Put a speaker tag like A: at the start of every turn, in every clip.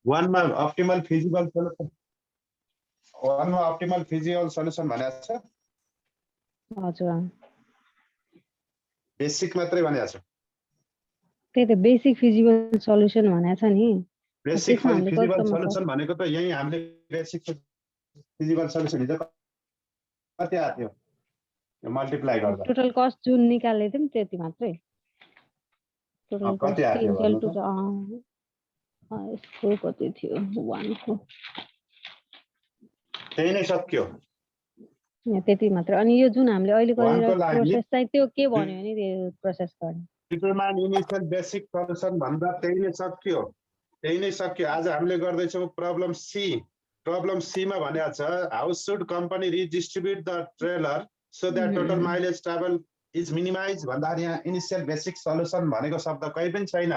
A: वानमा optimal feasible solution वानमा optimal feasible solution भनेको छ
B: हजुर
A: बेसिक मात्रै भनेको छ
B: त्यही त बेसिक फिजिबल सल्युसन भनेको छ नि
A: बेसिक
B: त्यसमा हामीले
A: फिजिबल
B: कतिसम्म
A: सोल्युसन भनेको त यही हामीले बेसिक फिजिबल सोल्युसन हिजो कति आएको थियो मल्टिप्लाई गर्दा
B: टोटल कस्ट जुन निकाल्दै थियौँ त्यति मात्रै टोटल
A: कति
B: कस्ट
A: आएको थियो
B: इक्वल
A: भन्नु
B: टु यसको कति थियो 1 को
A: त्यही नै सक्यो
B: त्यति मात्र अनि यो जुन हामीले अहिले
A: वानको
B: गरिरहेको
A: लागि
B: प्रोसेस चाहिँ त्यो के भन्यो भने त्यो प्रोसेस गर्ने
A: डिटरमाइन इनिशियल बेसिक सोल्युसन भन्दा त्यही नै सक्यो आज हामीले गर्दैछौँ प्रब्लम सी मा भनेको छ how should company redistribute the trailer so that total mileage travel is minimize भन्दाखेरि यहाँ इनिशियल बेसिक सोल्युसन भनेको शब्द कहीँ पनि छैन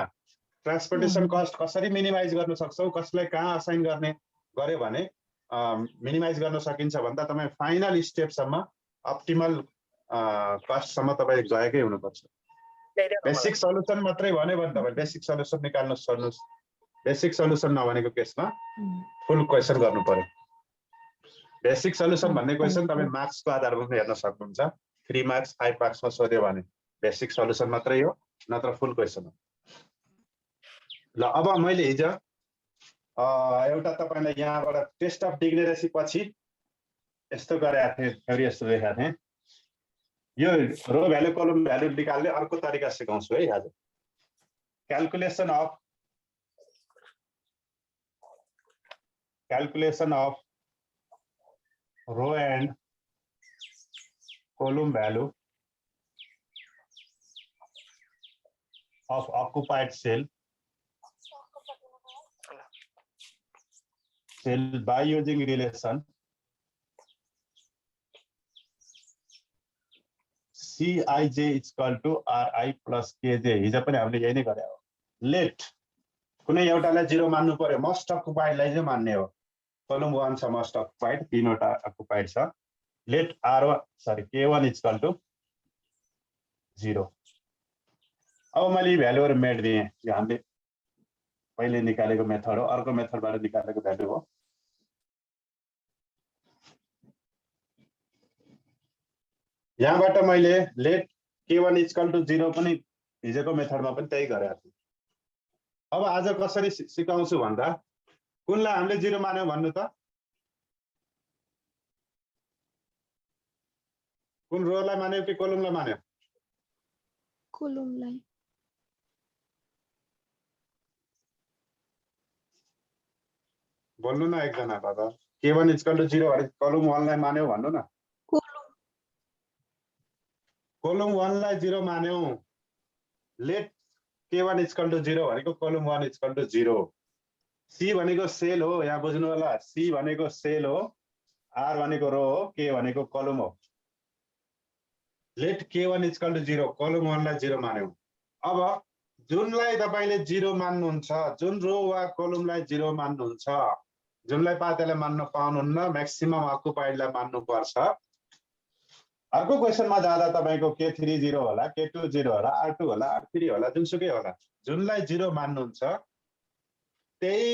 A: ट्रान्सपोर्टेसन कस्ट कसरी मिनिमाइज गर्न सक्छौ कसलाई कहाँ असाइन गर्ने गर्यो भने मिनिमाइज गर्न सकिन्छ भन्दा तपाईँ फाइनल स्टेपसम्म अप्टिमल कस्टसम्म तपाईँ गएकै हुनुपर्छ बेसिक सोल्युसन मात्रै भन्यो भने तपाईँ बेसिक सोल्युसन निकाल्न सक्नुहोस् बेसिक सोल्युसन नभनेको केसमा फुल क्वेसन गर्नु पर्यो बेसिक सोल्युसन भन्ने क्वेसन तपाईँ मार्क्सको आधारमा हेर्न सक्नुहुन्छ 3 मार्क्स 5 मार्क्समा सोध्यो भने बेसिक सोल्युसन मात्रै हो नत्र फुल क्वेसन हो ल अब मैले हिजो एउटा तपाईलाई यहाँबाट टेस्ट अफ डिग्नेरेसी पछि यस्तो गरेको थिएँ थ्योरी यस्तो देखाएको थिएँ यो रो भ्यालु कलम भ्यालु निकाल्ने अर्को तरिका सिकाउँछु है आज calculation of row and column value of occupied cell by using relation Cij is equal to Ri plus Kj हिजो पनि हामीले यही नै गरे हो लेट कुनै एउटालाई 0 मान्नु पर्यो मोस्ट अक्युपाइडलाई चाहिँ मान्ने हो कलम 1 छ मोस्ट अक्युपाइड तीनवटा अक्युपाइड छ let K1 is equal to 0 अब मैले भ्यालुहरु मेट दिए यो हामीले पहिले निकालेको मेथड हो अर्को मेथडबाट निकालेको भ्यालु हो यहाँबाट मैले let K1 is equal to 0 पनि हिजोको मेथडमा पनि त्यही गरेको थिएँ अब आज कसरी सिकाउँछु भन्दा कुनलाई हामीले 0 मान्यो भन्नु त कुन रोलाई मान्यो कि कलमलाई मान्यो
C: कलमलाई
A: बोल्नु न एकजना दादा K1 is equal to 0 भने कलम 1 लाई मान्यो भन्नु न कलम 1 लाई 0 मान्यो late K1 is equal to 0 भनेको कलम 1 is equal to 0 C भनेको सेल हो यहाँ बुझ्नु होला C भनेको सेल हो R भनेको रो हो K भनेको कलम हो let K1 is equal to 0 कलम 1 लाई 0 मान्यौ अब जुनलाई तपाईले 0 मान्नुहुन्छ जुन रो वा कलमलाई 0 मान्नुहुन्छ जुनलाई पातेले मान्न पाउनुहुन्न म्याक्सिमम अक्युपाइडलाई मान्नु पर्छ अर्को क्वेशनमा जाँदा तपाईको K3 0 होला K2 0 होला R2 होला R3 होला जुनसुकै होला जुनलाई 0 मान्नुहुन्छ त्यही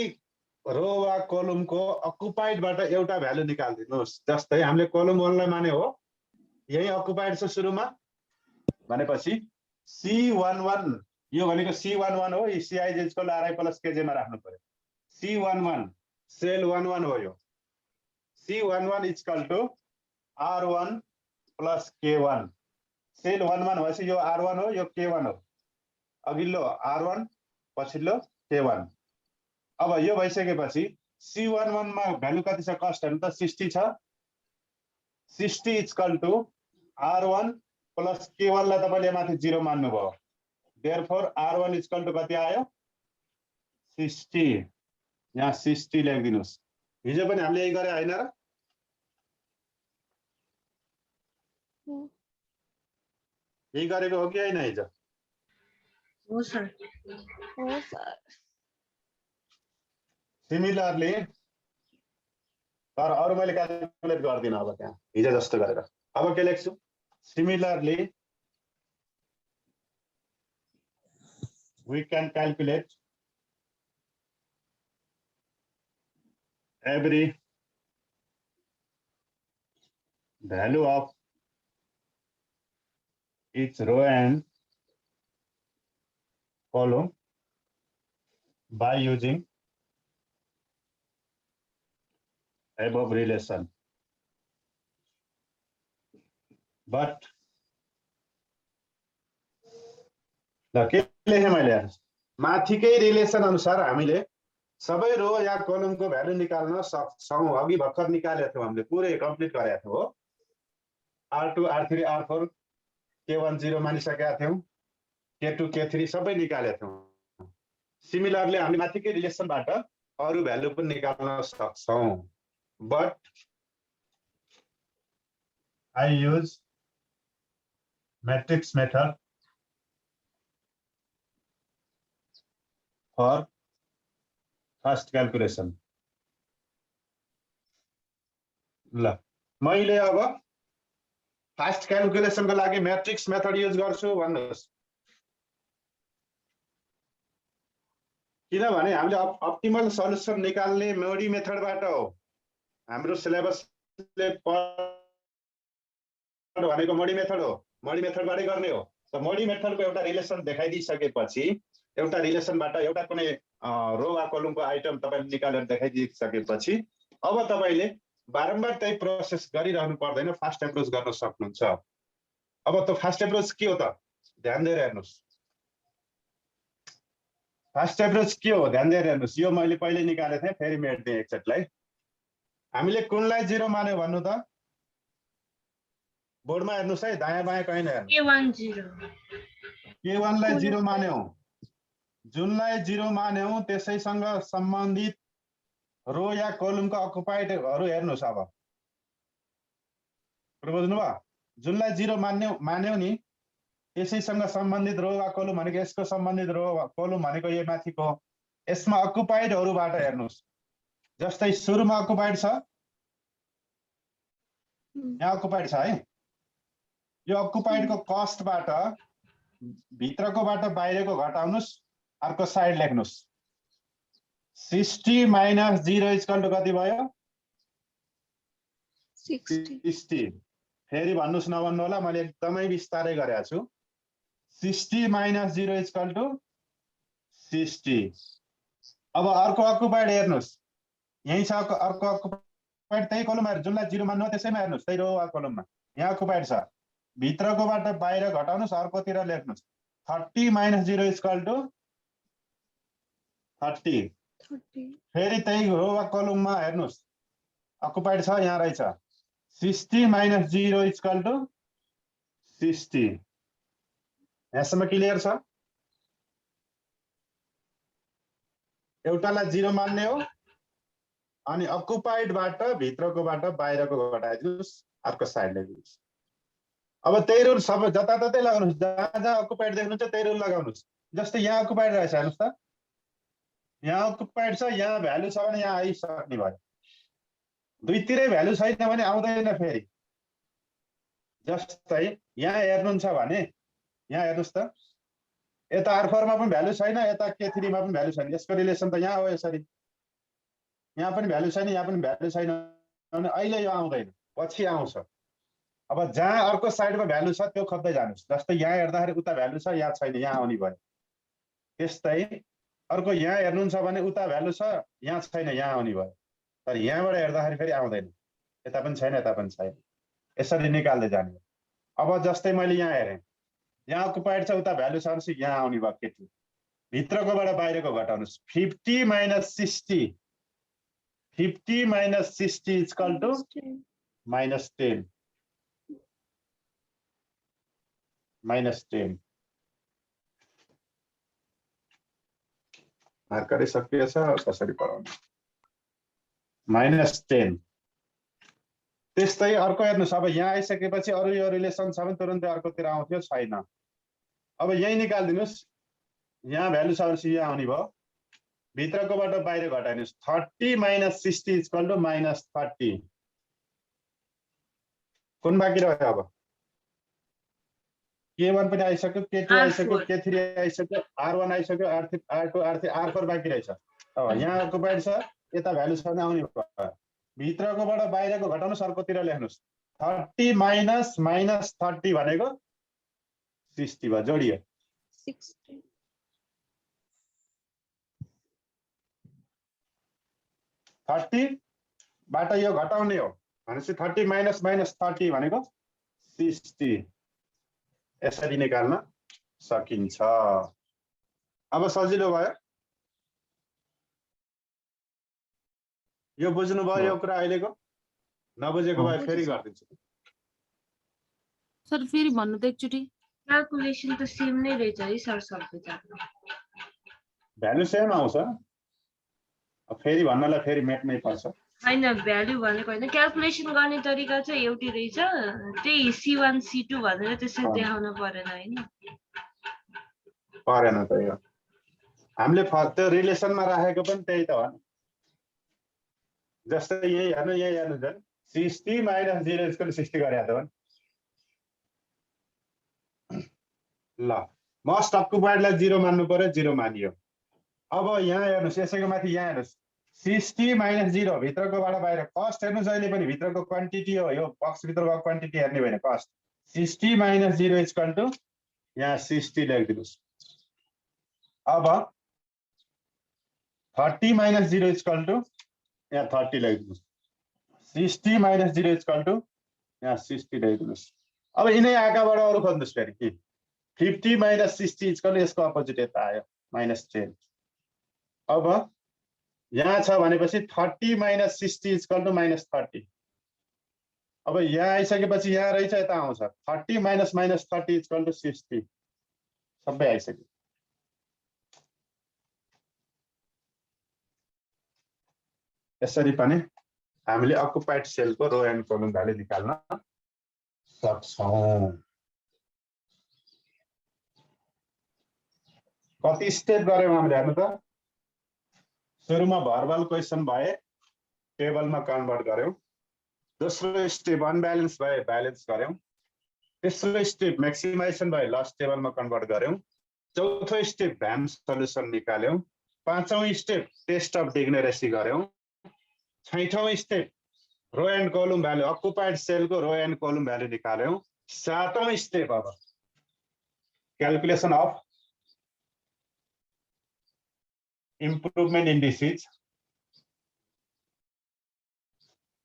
A: रो वा कलमको अक्युपाइडबाट एउटा भ्यालु निकाल्दिनुस् जस्तै हामीले कलम 1 लाई माने हो यही अक्युपाइड छ सुरुमा भनेपछि C11 यो भनेको C11 हो Cij को Ri plus Kj मा राख्नु पर्यो C11 सेल 11 हो यो C11 is equal to R1 plus K1 cell 11 भएपछि यो R1 हो यो K1 हो अघिल्लो R1 पछिल्लो K1 अब यो भइसकेपछि C11 मा भ्यालु कति छ कस्ट हेर्नु त 60 छ 60 is equal to R1 plus K1 लाई तपाईले माथि 0 मान्नु भयो therefore R1 is equal to कति आयो 60 यहाँ 60 लेखिदिनुस् हिजो पनि हामीले यही गरे हैन र यही गरेको हो कि हैन हिजो
C: हो सर
A: सिमिलरली तर अरु मैले क्याल्कुलेट गर्दिन अब त्यहाँ हिजो जस्तो गरेर अब के लेख्छु similarly we can calculate every value of each row and column by using above relation. But ल के लेखेँ मैले माथिकै रिलेसन अनुसार हामीले सबै रो या कलमको भ्यालु निकाल्न सक्छौं। अघि भर्खर निकालेको थियौं, हामीले पुरै कम्प्लिट गरेका थियौं हो। R2 R3 R4 K10 मानिसकेका थियौं, K2 K3 सबै निकालेका थियौं। सिमिलरली हामीले माथिकै रिलेसनबाट अरु भ्यालु पनि निकाल्न सक्छौं। But I use matrix method for first calculation. ल मैले अब फास्ट क्याल्कुलेसनको लागि म्याट्रिक्स मेथड युज गर्छु भन्नुहोस्। किनभने हामीले अप्टिमल सल्युसन निकाल्ने मोडी मेथडबाट हो। हाम्रो सिलेबसले भनेको मोडी मेथड हो, मोडी मेथडबाटै गर्ने हो। त मोडी मेथडको एउटा रिलेसन देखाइदिइसकेपछि, एउटा रिलेसनबाट एउटा कुनै रो वा कलमको आइटम तपाईले निकालेर देखाइदिइसकेपछि अब तपाईले बारम्बार त्यही प्रोसेस गरिरहनु पर्दैन, फास्ट एप्रोच गर्न सक्नुहुन्छ। अब त फास्ट एप्रोच के हो त? ध्यान दिएर हेर्नुस्। फास्ट एप्रोच के हो? ध्यान दिएर हेर्नुस्। यो मैले पहिले निकालेको थिएँ, फेरि मेट्दिएँ एकचोटलाई। हामीले कुनलाई 0 मान्यो भन्नु त? बोर्डमा हेर्नुस् है, दायाँ बायाँ कहीँ नहेर्नु। K1 लाई 0 मान्यौ, जुनलाई 0 मान्यौ त्यसैसँग सम्बन्धित रो या कलमको अकुपाइडहरु हेर्नुस्। अब बुझ्नु भयो? जुनलाई 0 मान्यौ नि त्यसैसँग सम्बन्धित रो वा कलम भनेको यसको सम्बन्धित रो वा कलम भनेको यो माथिको, यसमा अकुपाइडहरुबाट हेर्नुस्। जस्तै सुरुमा अकुपाइड छ, यहाँ अकुपाइड छ है। यो अकुपाइडको कस्टबाट भित्रकोबाट बाहिरको घटाउनुस्, अर्को साइड लेख्नुस्। 60 माइनस 0 इक्वल टु कति भयो? 60। फेरि भन्नुस्, नभन्नु होला, मैले एकदमै विस्तारै गरेको छु। 60 माइनस 0 इक्वल टु 60। अब अर्को अकुपाइड हेर्नुस्, यही छ अर्को अकुपाइड, त्यही कलममा हेर्नु, जुनलाई 0 मान्नु त्यसैमा हेर्नुस्, त्यही रो वा कलममा। यहाँ अकुपाइड छ, भित्रकोबाट बाहिर घटाउनुस्, अर्कोतिर लेख्नुस्। 30 माइनस 0 इक्वल टु 30। फेरि त्यही रो वा कलममा हेर्नुस्, अकुपाइड छ, यहाँ रहेछ। 60 माइनस 0 इक्वल टु 60। यहाँसम्म क्लियर छ? एउटालाई 0 मान्ने हो, अनि अकुपाइडबाट भित्रकोबाट बाहिरको घटाइदिनुस्, अर्को साइड ल्याइदिनुस्। अब त्यही रुल सब जताततै लगाउनुस्, जहाँ जहाँ अकुपाइड देख्नुहुन्छ त्यही रुल लगाउनुस्। जस्तै यहाँ अकुपाइड रहेछ, हेर्नुस् त, यहाँ अकुपाइड छ, यहाँ भ्यालु छ भने यहाँ आइसक्ने भयो। दुईतिरै भ्यालु छैन भने आउँदैन फेरि। जस्तै यहाँ हेर्नुहुन्छ भने यहाँ हेर्नुस् त, यता R4 मा पनि भ्यालु छैन, यता K3 मा पनि भ्यालु छैन। यसको रिलेसन त यहाँ हो यसरी। यहाँ पनि भ्यालु छैन, यहाँ पनि भ्यालु छैन भने अहिले यो आउँदैन, पछि आउँछ। अब जहाँ अर्को साइडमा भ्यालु छ त्यो खोज्दै जानुस्। जस्तै यहाँ हेर्दाखेरि उता भ्यालु छ, यहाँ छैन, यहाँ आउने भयो। त्यस्तै अर्को यहाँ हेर्नुहुन्छ भने उता भ्यालु छ, यहाँ छैन, यहाँ आउने भयो। तर यहाँबाट हेर्दाखेरि फेरि आउँदैन, यता पनि छैन, यता पनि छैन, यसरी निकाल्दै जाने। अब जस्तै मैले यहाँ हेरेँ, यहाँ अकुपाइड छ, उता भ्यालु छ भने यहाँ आउने भयो K2। भित्रकोबाट बाहिरको घटाउनुस्। 50 minus 60, 50 minus 60 equal to minus 10। Minus 10 मार्करै सकिएछ, कसरी पढाउने? माइनस 10। त्यस्तै अर्को हेर्नुस्, अब यहाँ आइसकेपछि अरु यो रिलेसन छ भने तुरुन्तै अर्कोतिर आउँथ्यो, छैन। अब यही निकाल्दिनुस्, यहाँ भ्यालु छ भने यहाँ आउने भयो। भित्रकोबाट बाहिर घटाइदिनुस्। 30 माइनस 60 इक्वल टु माइनस 30। कुन बाँकी रह्यो? अब K1 पनि आइसक्यो, K2 आइसक्यो, K3 आइसक्यो, R1 आइसक्यो, R2 R3 R4 बाँकी रहेछ। अब यहाँ अकुपाइड छ, यता भ्यालु छ भने आउने भयो। भित्रकोबाट बाहिरको घटाउनुस्, अर्कोतिर लेख्नुस्। 30 माइनस माइनस 30 भनेको 60 भयो, जोडियो।
C: 60
A: 30 बाट यो घटाउने हो भनेपछि 30 माइनस माइनस 30 भनेको 60। यसरी निकाल्न सकिन्छ। अब सजिलो भयो। यो बुझ्नु भयो यो कुरा अहिलेको? नबुझेको भए फेरि गरिदिन्छु।
D: सर फेरि भन्नु त एकचोटि।
C: क्याल्कुलेसन त सेम नै रहेछ है सर सबै त।
A: भ्यालु सेम आउँछ, फेरि भन्नलाई फेरि मेट्नै पर्छ।
C: हैन भ्यालु भनेको हैन, क्याल्कुलेसन गर्ने तरिका चाहिँ एउटै रहेछ, त्यही C1 C2 भनेर त्यसरी देखाउन परेन हैन।
A: परेन त यो हामीले त्यो रिलेसनमा राखेको पनि त्यही त हो नि। जस्तै यही हेर्नु, यही हेर्नु झन् 60 माइनस 0 इक्वल 60 गरे त हो नि। ल मोस्ट अक्युपाइडलाई 0 मान्नु पर्यो, 0 मानियो। अब यहाँ हेर्नुस्, यसैको माथि यहाँ हेर्नुस् 60 माइनस 0 भित्रकोबाट बाहिर कस्ट हेर्नुस्, अहिले पनि भित्रको क्वान्टिटी हो, यो बक्स भित्रको क्वान्टिटी हेर्ने भएन कस्ट। 60 माइनस 0 इक्वल टु यहाँ 60 लेखिदिनुस्। अब 30 माइनस 0 इक्वल टु यहाँ 30 लेखिदिनुस्। 60 माइनस 0 इक्वल टु यहाँ 60 लेखिदिनुस्। अब यिनै आँखाबाट अरू खोज्नुस् फेरि कि 50 माइनस 60 इक्वल यसको अपोजिट यता आयो माइनस 10। अब यहाँ छ भनेपछि 30 माइनस 60 इक्वल टु माइनस 30। अब यहाँ आइसकेपछि यहाँ रहेछ, यता आउँछ 30 माइनस माइनस 30 इक्वल टु 60। सबै आइसक्यो। यसरी पनि हामीले अक्युपाइड सेलको रो एन्ड कलम भ्यालु निकाल्न सक्छौं। कति स्टेप गर्यौं हामीले हेर्नु त। सुरुमा भर्बल क्वेसन भए टेबलमा कन्भर्ट गर्यौं। दोस्रो स्टेप अनब्यालेन्स भए ब्यालेन्स गर्यौं। तेस्रो स्टेप म्याक्सिमाइजेसन भए लास्ट टेबलमा कन्भर्ट गर्यौं। चौथो स्टेप भ्यान सल्युसन निकाल्यौं। पाँचौं स्टेप टेस्ट अफ डिग्नेरेसी गर्यौं। छैठौं step row and column value occupied सेलको रो एन्ड कलम भ्यालु निकाल्यौं। सातौं स्टेप अब calculation of improvement indices,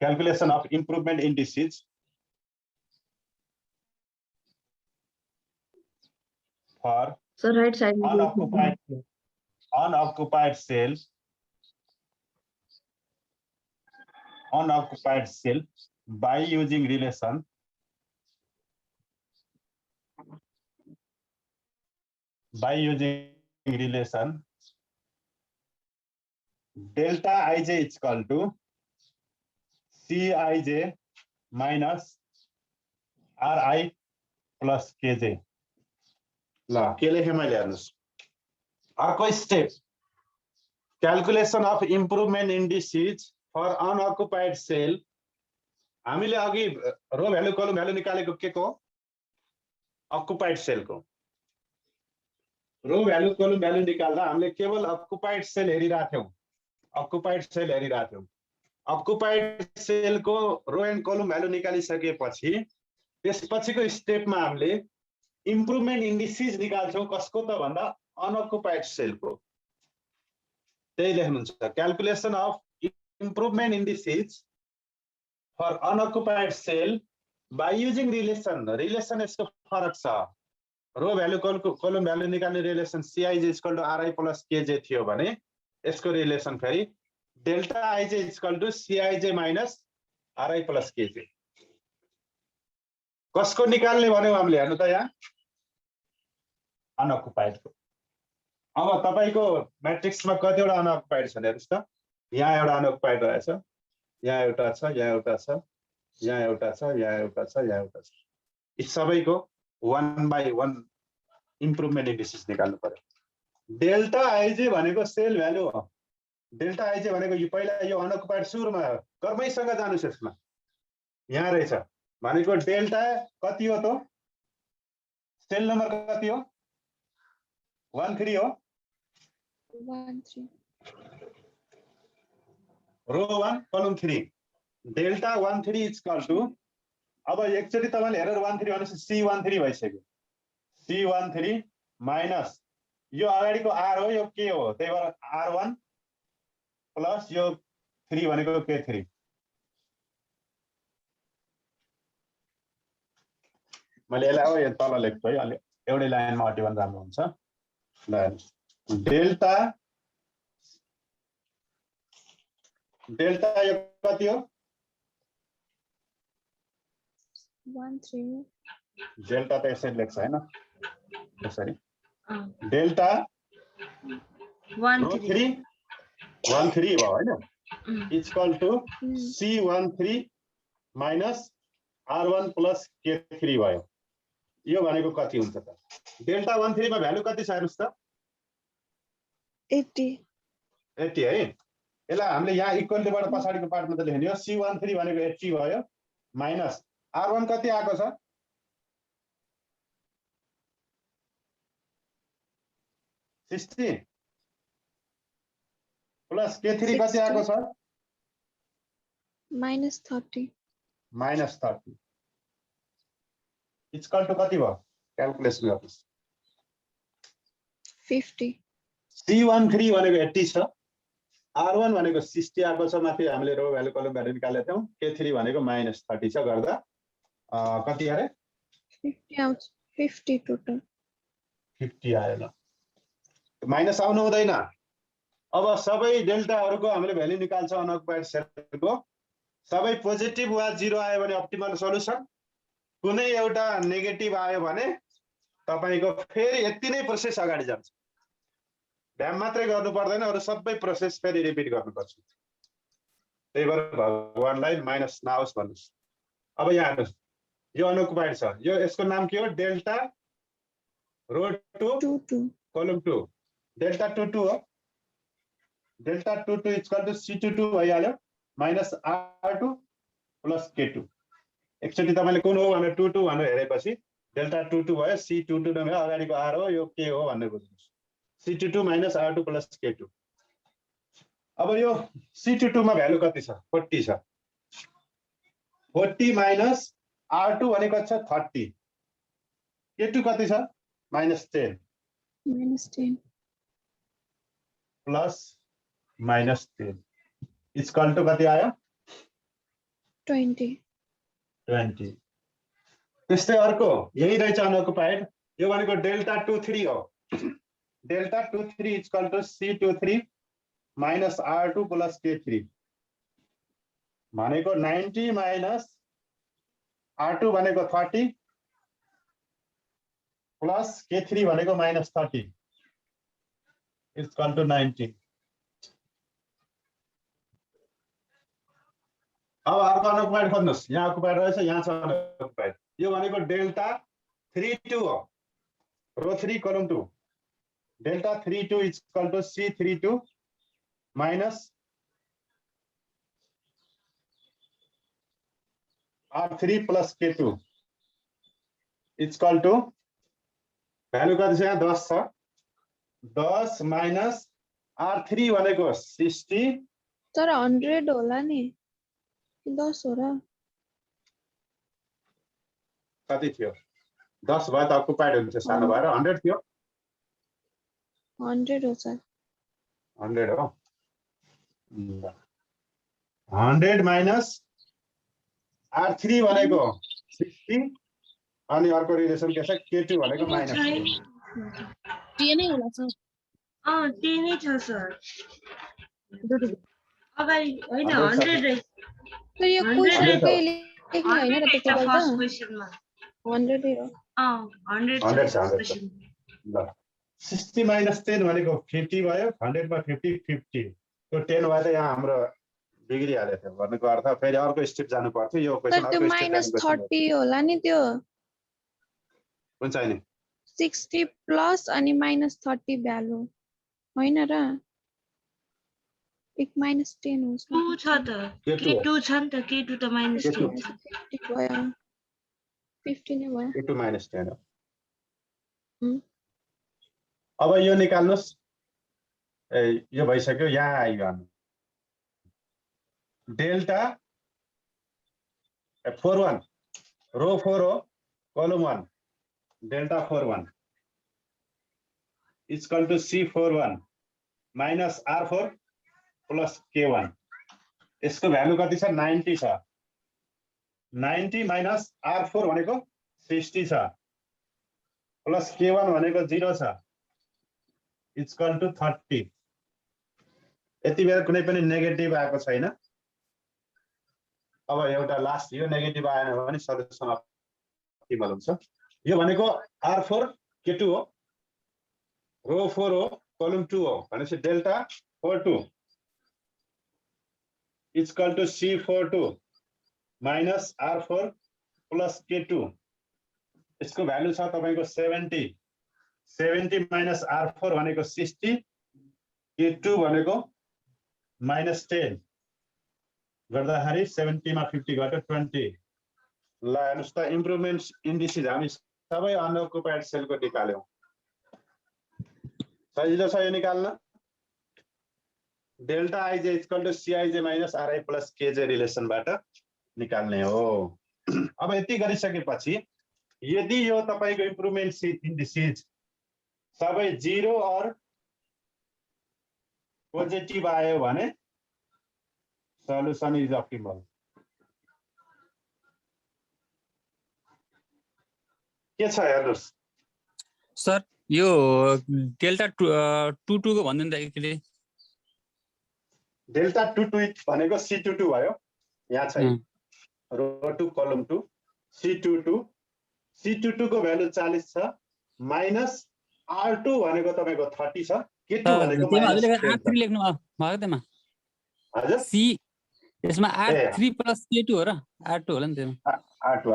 A: calculation of improvement indices for
B: So right side.
A: unoccupied cell by using relation delta ij is equal to Cij minus Ri plus Kj. ल के लेखेँ मैले हेर्नुस्। अर्को step calculation of improvement indices for unoccupied cell. हामीले अघि row value column value निकालेको के को? अक्युपाइड सेलको। रो भ्यालु कलम भ्यालु निकाल्दा हामीले केवल अक्युपाइड सेल हेरिरहेथ्यौं। अक्युपाइड सेलको रो एन्ड कलम भ्यालु निकालिसकेपछि त्यसपछिको स्टेपमा हामीले इम्प्रुभमेन्ट इन्डिसेस निकाल्छौं। कसको त भन्दा अनअक्युपाइड सेलको। त्यही लेख्नुहुन्छ calculation of improvement indices for unoccupied cell by using relation. Relation यसको फरक छ। रो भ्यालु कलम भ्यालु निकाल्ने relation Cij equal to Ri plus Kj थियो भने यसको रिलेसन फेरि delta Ij equal to Cij minus Ri plus Kj। कसको निकाल्ने भन्यौ हामीले हेर्नु त यहाँ अनअक्युपाइडको। अब तपाईको म्याट्रिक्समा कतिवटा अनअक्युपाइड छ हेर्नुस् त। यहाँ एउटा अनअक्युपाइड रहेछ, यहाँ एउटा छ, यहाँ एउटा छ, यहाँ एउटा छ, यहाँ एउटा छ, यहाँ एउटा छ। यी सबैको 1 बाइ 1 इम्प्रुभमेन्ट इन्डिसेस निकाल्नु पर्यो। डेल्टा Ij भनेको सेल भ्यालु हो। डेल्टा Ij भनेको यो पहिला यो अनअक्युपाइड सुरुमा कर्मैसँग जानुस्। यसमा यहाँ रहेछ भनेको डेल्टा कति हो त? सेल नम्बर कति हो? 13 हो।
C: 13
A: रो 1 कलम 3 डेल्टा 13 इक्वल टु अब एकचोटि तपाईले हेरेर 13 भनेपछि C13 भइसक्यो C13 माइनस यो अगाडिको R हो यो के हो त्यही भएर R1 प्लस यो 3 भनेको K3 मैले यसलाई अब यो तल लेख्छु है अलि एउटै लाइनमा अट्यो भने राम्रो हुन्छ ल डेल्टा यो कति हो
B: 13
A: डेल्टा त यसरी लेख्छ हैन यसरी डेल्टा
C: 13
A: भयो हैन equal to C13 minus R1 plus K3 भयो यो भनेको कति हुन्छ त डेल्टा 13 मा भ्यालु कति छ हेर्नुस् त
B: 80
A: है यसलाई हामीले यहाँ इक्वल टुबाट पछाडीको पार्टमा त लेख्ने हो C13 भनेको 80 भयो माइनस R1 कति आएको छ 60 प्लस K3 कति आएको छ
B: -30
A: इक्वल टु कति भयो क्याल्कुलेसन गर्नुस्
B: 50
A: C13 भनेको 80 छ R1 भनेको 60 आएको छ माथि हामीले रो भ्यालु कलम भ्यालु निकालेका थियौं K3 भनेको -30 छ गर्दा कति आरे
B: 50 आउँछ 50 टोटल
A: 50 आयो ल माइनस आउनु हुँदैन अब सबै डेल्टाहरुको हामीले भ्यालु निकाल्छौं अनअकुपाइड सेलको सबै पोजिटिभ वा 0 आयो भने अप्टिमल सोलुसन कुनै एउटा नेगेटिभ आयो भने तपाईको फेरि यति नै प्रोसेस अगाडि जान्छ ध्यान मात्रै गर्नु पर्दैन अरु सबै प्रोसेस फेरि रिपिट गर्नुपर्छ त्यही भएर भगवानलाई माइनस नआओस् भन्नुस् अब यहाँ हेर्नुस् यो अनअकुपाइड छ यो यसको नाम के हो डेल्टा रो 2 कलम 2 डेल्टा 22 हो डेल्टा 22 इक्वल टु C22 भइहाल्यो माइनस R2 प्लस K2 एकचोटि तपाईले कुन हो भनेर 22 भनेर हेरेपछि डेल्टा 22 भयो C22 नभए अगाडिको R हो यो के हो भन्ने बुझ्नुस् C22 minus R2 plus K2 अब यो C22 मा भ्यालु कति छ 40 छ 40 माइनस R2 भनेको छ 30 K2 कति छ -10 प्लस -10 इक्वल टु कति आयो
B: 20
A: त्यस्तै अर्को यही रहेछ अनअकुपाइड यो भनेको डेल्टा 23 हो delta 23 equal to C23 minus R2 plus K3 भनेको 90 माइनस R2 भनेको 30 प्लस K3 भनेको -30 इक्वल टु 90 अब अर्को अनअकुपाइड खोज्नुस् यहाँ अकुपाइड रहेछ यहाँ छ अनअकुपाइड यो भनेको डेल्टा 32 हो रो 3 column 2 delta 32 equal to C32 minus R3 plus K2 equal to value कति छ यहाँ 10 छ 10 माइनस R3 भनेको 60
B: तर 100 होला नि 10 हो र
A: कति थियो 10 भयो त अकुपाइड हुन्छ सानो भएर 100 थियो
B: 100 हो सर
A: 100 हो 100 माइनस R3 भनेको 60 अनि अर्को रिलेसन के छ K2 भनेको माइनस
B: टेनै होला सर
C: त्यही नै छ सर अगाडि होइन 100 रहेछ
B: तर यो क्वेशनकै लेख्नु हैन र
C: फर्स्ट
B: त्यतिबेला
C: क्वेशनमा
B: 100 हो
C: 100
A: 100 ल 60 माइनस 10 भनेको 50 भयो 100 मा 50 त्यो 10 भयो त यहाँ हाम्रो बिग्रिहाल्यो थियो भन्नुको अर्थ फेरि अर्को स्टेप जानु पर्थ्यो यो क्वेशन
B: त्यो
A: अर्को स्टेप
B: -30 होला नि त्यो
A: हुन्छ नि
B: 60 प्लस अनि -30 भ्यालु हैन र एक -10 हुन्छ
C: 2 छ त K2 छ नि त K2 त -2
B: भयो 50 नै भयो
A: K2 -10 हो अब यो निकाल्नुस् यो भइसक्यो यहाँ आइयो हामी डेल्टा 41 रो 4 हो column 1 delta 41 equal to C41 minus R4 plus K1 यसको भ्यालु कति छ 90 छ 90 माइनस R4 भनेको 60 छ प्लस K1 भनेको 0 छ इक्वल टु 30 यति बेला कुनै पनि नेगेटिभ आएको छैन अब एउटा लास्ट यो नेगेटिभ आएन भने सल्युसन अप्टिमल हुन्छ यो भनेको R4 K2 हो रो 4 हो कलम 2 हो भनेपछि delta 42 equal to C42 minus R4 plus K2 यसको भ्यालु छ तपाईको 70 माइनस R4 भनेको 60 K2 भनेको माइनस 10 गर्दाखेरि 70 मा 50 घट्यो 20 ल हेर्नुस् त इम्प्रुभमेन्ट्स इन्डिसेस हामी सबै अनअकुपाइड सेलको निकाल्यौं सजिलो छ यो निकाल्न delta IJ equal to CIJ minus RI plus KJ रिलेसनबाट निकाल्ने हो अब यति गरिसकेपछि यदि यो तपाईको इम्प्रुभमेन्ट इन्डिसेस सबै 0 और पोजिटिभ आयो भने सल्युसन इज अप्टिमल के छ हेर्नुस्
D: सर यो डेल्टा 22 को भन्दैन त एकले
A: डेल्टा 22 भनेको C22 भयो यहाँ छ रो 2 कलम 2 C22 को भ्यालु 40 छ माइनस R2 भनेको तपाईको 30 छ K2 भनेको
D: हजुरले
A: माइनस
D: R3 लेख्नु भएको त्यसमा
A: हजुर
D: C यसमा R3 प्लस K2 हो र R2 होला नि त्यसमा
A: R2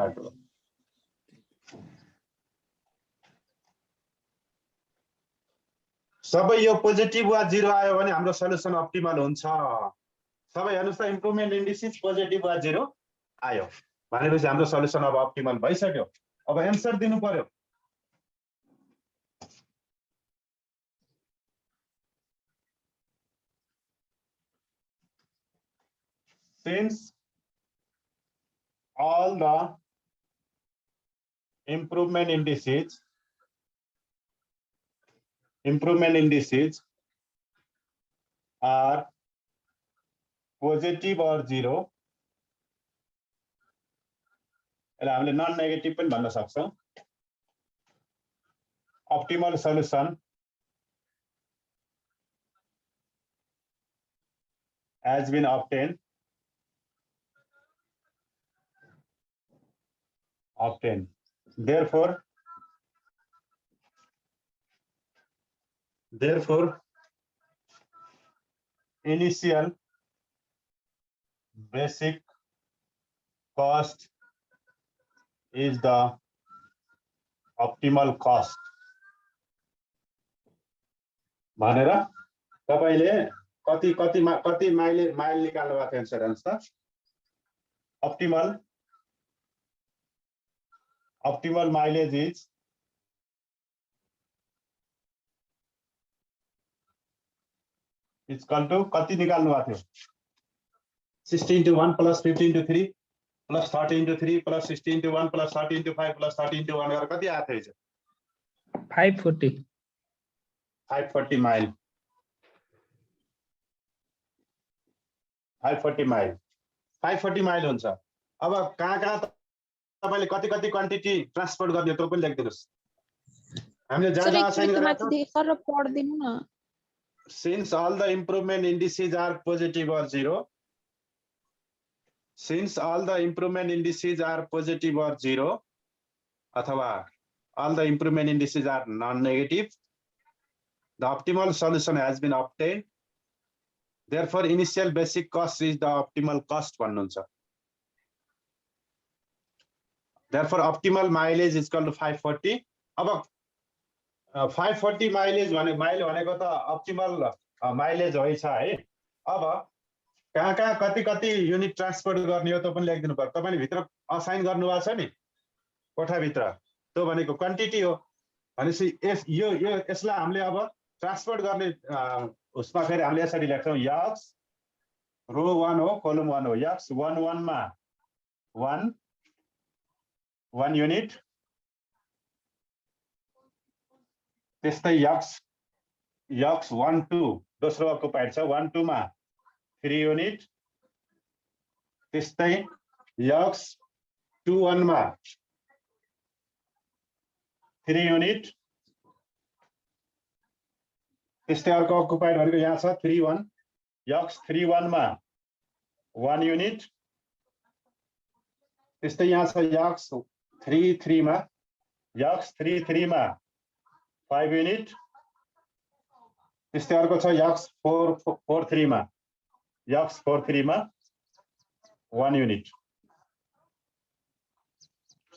A: सबै यो पोजिटिभ वा 0 आयो भने हाम्रो सल्युसन अप्टिमल हुन्छ सबै हेर्नुस् त इम्प्रुभमेन्ट इन्डिसेस पोजिटिभ वा 0 आयो भनेपछि हाम्रो सल्युसन अब अप्टिमल भइसक्यो अब एन्सर दिनु पर्यो since all the improvement indices are positive or 0 यसलाई हामीले नन नेगेटिभ पनि भन्न सक्छौं optimal solution has been obtained therefore initial basic cost is the optimal cost भनेर तपाईले कति माइल निकाल्नु भएको एन्सर हेर्नुस् त optimal mileage is equal to कति निकाल्नु भएको थियो 60 into 1 plus 50 into 3 plus 30 into 3 plus 60 into 1 plus 30 into 5 plus 30 into 1 गरेर कति आएको थियो 540 माइल 540 माइल हुन्छ अब कहाँ तपाईले कति क्वान्टिटी ट्रान्सपोर्ट गर्ने त्यो पनि लेख्दिनुस् हामीले जहाँ असाइन गरेको
B: सर पढ्दिनु न
A: since all the improvement indices are positive or 0 अथवा all the improvement indices are non-negative the optimal solution has been obtained therefore initial basic cost is the optimal cost भन्नुहुन्छ therefore optimal mileage is equal to 540 अब 540 mileage भनेको त optimal mileage होइन है अब कहाँ कति युनिट ट्रान्सपोर्ट गर्ने हो त पनि लेख्दिनु पर्छ तपाईले भित्र असाइन गर्नु भएको छ नि कोठा भित्र त्यो भनेको क्वान्टिटी हो भनेपछि यसलाई हामीले अब ट्रान्सपोर्ट गर्ने उसमा फेरि हामीले यसरी लेख्छौं यक्स रो 1 हो कलम 1 हो यक्स 11 मा 1 1 युनिट त्यस्तै यक्स 1 2 दोस्रो अकुपाइड छ 1 2 मा 3 युनिट त्यस्तै यक्स 2 1 मा 3 युनिट त्यस्तै अर्को अकुपाइड भनेको यहाँ छ 3 1 यक्स 3 1 मा 1 युनिट त्यस्तै यहाँ छ यक्स 3 3 मा यक्स 3 3 मा 5 युनिट त्यस्तै अर्को छ यक्स 4 4 3 मा यक्स 4 3 मा 1 युनिट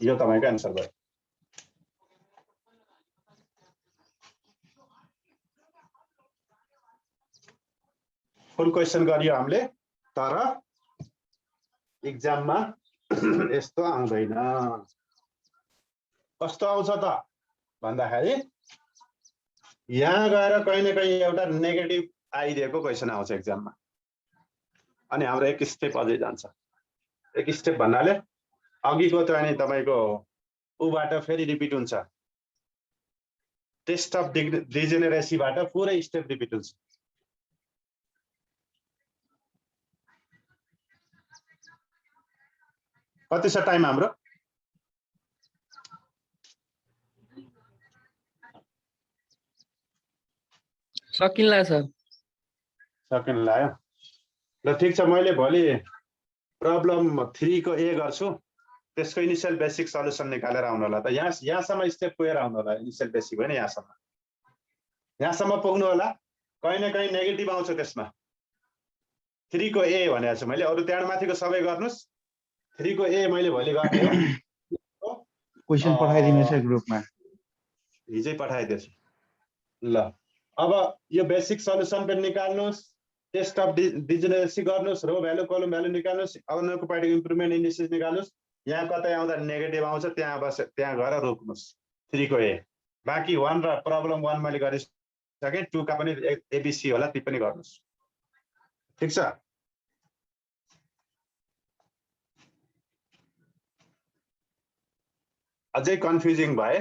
A: यो तपाईको आन्सर भयो फुल क्वेशन गरियो हामीले तर एक्जाममा यस्तो आउँदैन कस्तो आउँछ त भन्दाखेरि यहाँ गएर कहीं न कहीं एउटा नेगेटिभ आइदिएको क्वेशन आउँछ एक्जाममा अनि हाम्रो एक स्टेप अझै जान्छ एक स्टेप भन्नाले अघिको त अनि तपाईको उबाट फेरि रिपिट हुन्छ टेस्ट अफ डिजेनेरेसीबाट पुरै स्टेप रिपिट हुन्छ कति छ टाइम हाम्रो
E: सकिन्ला सर
A: सकिन लाग्यो ल ठीक छ मैले भोलि प्रब्लम 3 को ए गर्छु त्यसको इनिशियल बेसिक सल्युसन निकालेर आउनु होला त यहाँसम्म स्टेप पुगेर आउनु होला इनिशियल बेसिक होइन यहाँसम्म पुग्नु होला कहीं न कहीं नेगेटिभ आउँछ त्यसमा 3 को ए भनेको छु मैले अरु त्यहाँ माथिको सबै गर्नुस् 3 को ए मैले भोलि गर्ने हो
F: क्वेशन पठाइदिनुस् है ग्रुपमा
A: हिजै पठाइदिएछु ल अब यो बेसिक सल्युसन पनि निकाल्नुस् टेस्ट अफ डिजेनेरेसी गर्नुस् रो value column value निकाल्नुस् अनअकुपाइड improvement indices निकाल्नुस् यहाँ कतै आउँदा नेगेटिभ आउँछ त्यहाँ गएर रोक्नुस् 3 को ए बाँकी 1 र प्रब्लम 1 मैले गरिसके 2 का पनि एबीसी होला ती पनि गर्नुस् ठीक छ अझै कन्फ्युजिङ भए